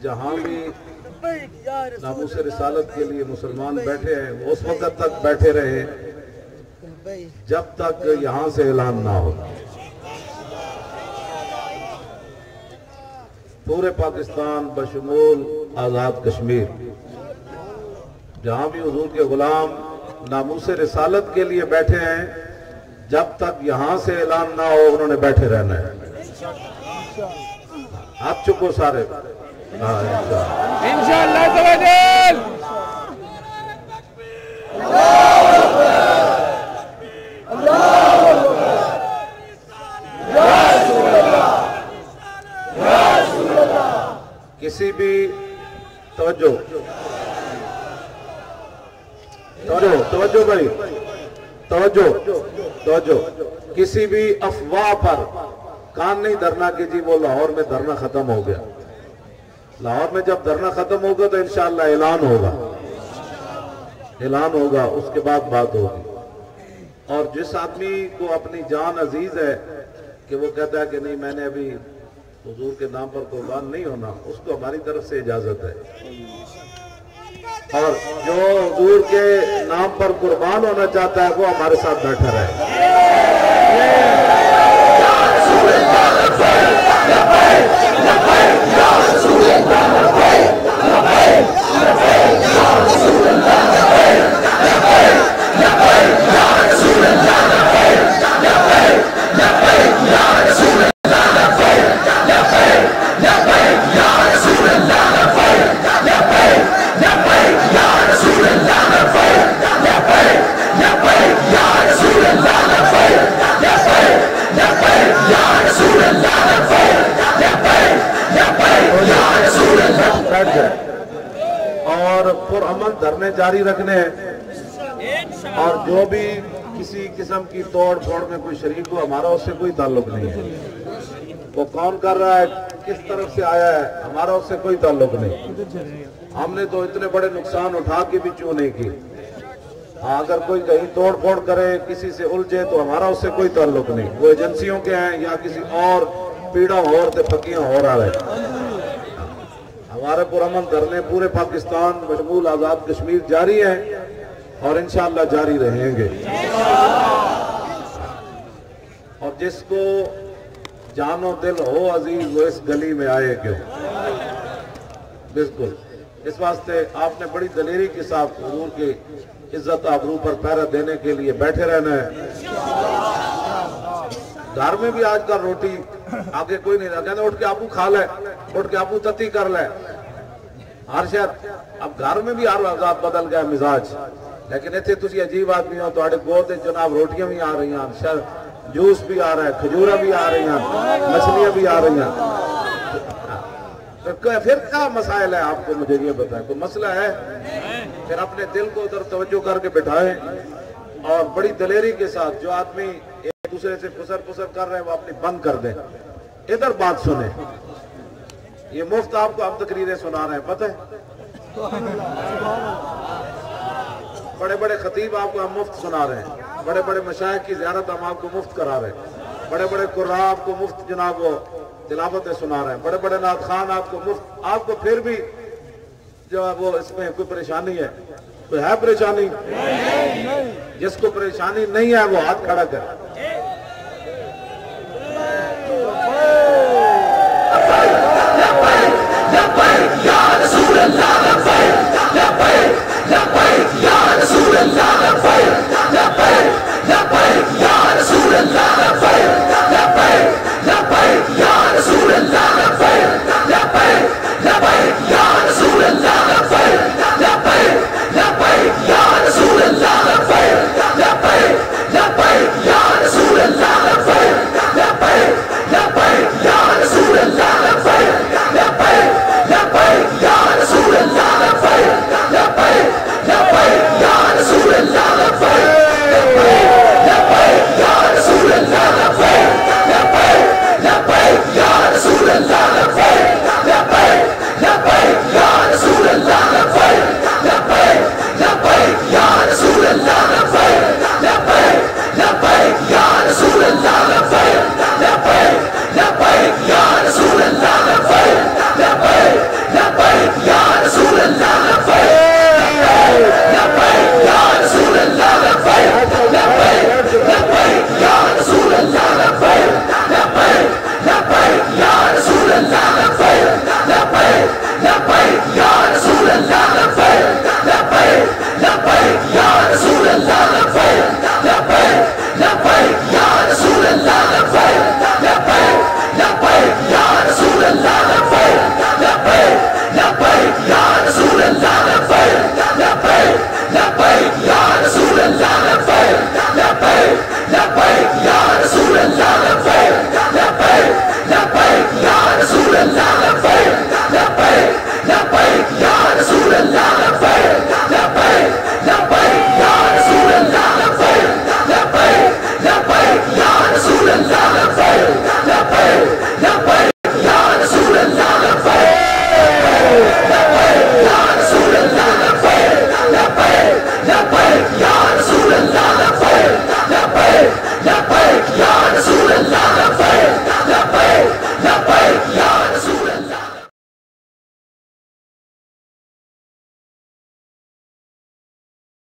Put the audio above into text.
जहाँ भी नामूस रिसालत के लिए मुसलमान बैठे हैं वो उस वक्त तक बैठे रहे जब तक यहाँ से ऐलान ना हो। पूरे पाकिस्तान बशमूल आज़ाद कश्मीर जहाँ भी हुजूर के गुलाम नामूस रिसालत के लिए बैठे हैं जब तक यहाँ से ऐलान ना हो उन्होंने बैठे रहना है। आप चुप हो सारे। इंशाअल्लाह तवज्जो। किसी भी तवज्जो भाई तवज्जो किसी भी अफवाह पर कान नहीं धरना कि जी वो लाहौर में धरना खत्म हो गया। लाहौर में जब धरना खत्म होगा तो इंशाअल्लाह ऐलान होगा उसके बाद बात होगी। और जिस आदमी को अपनी जान अजीज है कि वो कहता है कि नहीं मैंने अभी हुजूर के नाम पर कुर्बान नहीं होना, उसको हमारी तरफ से इजाजत है। और जो हुजूर के नाम पर कुर्बान होना चाहता है वो हमारे साथ बैठा रहे। और पुरअमन धरने जारी रखने हैं और जो भी किसी किस्म की तोड़ फोड़ में कोई शरीक हो हमारा उससे कोई ताल्लुक नहीं है। वो कौन कर रहा है किस तरफ से आया है हमारा उससे कोई ताल्लुक नहीं। हमने तो इतने बड़े नुकसान उठा के भी चूं नहीं की। अगर कोई कहीं तोड़ फोड़ करे किसी से उलझे तो हमारा उससे कोई ताल्लुक नहीं। वो एजेंसियों के हैं या किसी और पीड़ा और फकियां हो रहा है। हमारे पुरअमन धरने पूरे पाकिस्तान बशमूल आज़ाद कश्मीर जारी है और इंशाअल्लाह जारी रहेंगे। और जिसको जानो दिल हो अजीज वो इस गली में आए क्यों। बिल्कुल इस वास्ते आपने बड़ी दलेरी के साथ हुजूर की इज्जत आबरू पर पहरा देने के लिए बैठे रहना है। घर में भी आजकल रोटी आगे कोई नहीं रहा, कहते उठ के आपू खा ले, उठ के आपू तती कर ले। हर शायद अब घर में भी हर आजाद बदल गया मिजाज, लेकिन इतने तुम अजीब आदमी हो तो गोद जनाब रोटियां भी आ रही हैं, शायद जूस भी आ रहा है, खजूरा भी आ रही हैं, मछलियां भी आ रही हैं। तो फिर क्या मसाइल है आपको मुझे ये बताएं, कोई मसला है? फिर अपने दिल को उधर तवज्जो करके बिठाएं और बड़ी दलेरी के साथ जो आदमी एक दूसरे से फुसर कर रहे हैं वो अपनी बंद कर दें, इधर बात सुने। ये मुफ्त आपको हम तकरीरें सुना रहे हैं, पता है? बड़े बड़े खतीब आपको हम मुफ्त सुना रहे हैं, बड़े बड़े मशाइख की ज़ियारत हम आपको मुफ्त करा रहे हैं, बड़े बड़े कुर्रा आपको मुफ्त जनाब वो तिलावतें सुना रहे हैं, बड़े बड़े नात खान आपको मुफ्त। आपको फिर भी जो है वो इसमें कोई परेशानी है? कोई है परेशानी? जिसको परेशानी नहीं है वो हाथ खड़ा करे।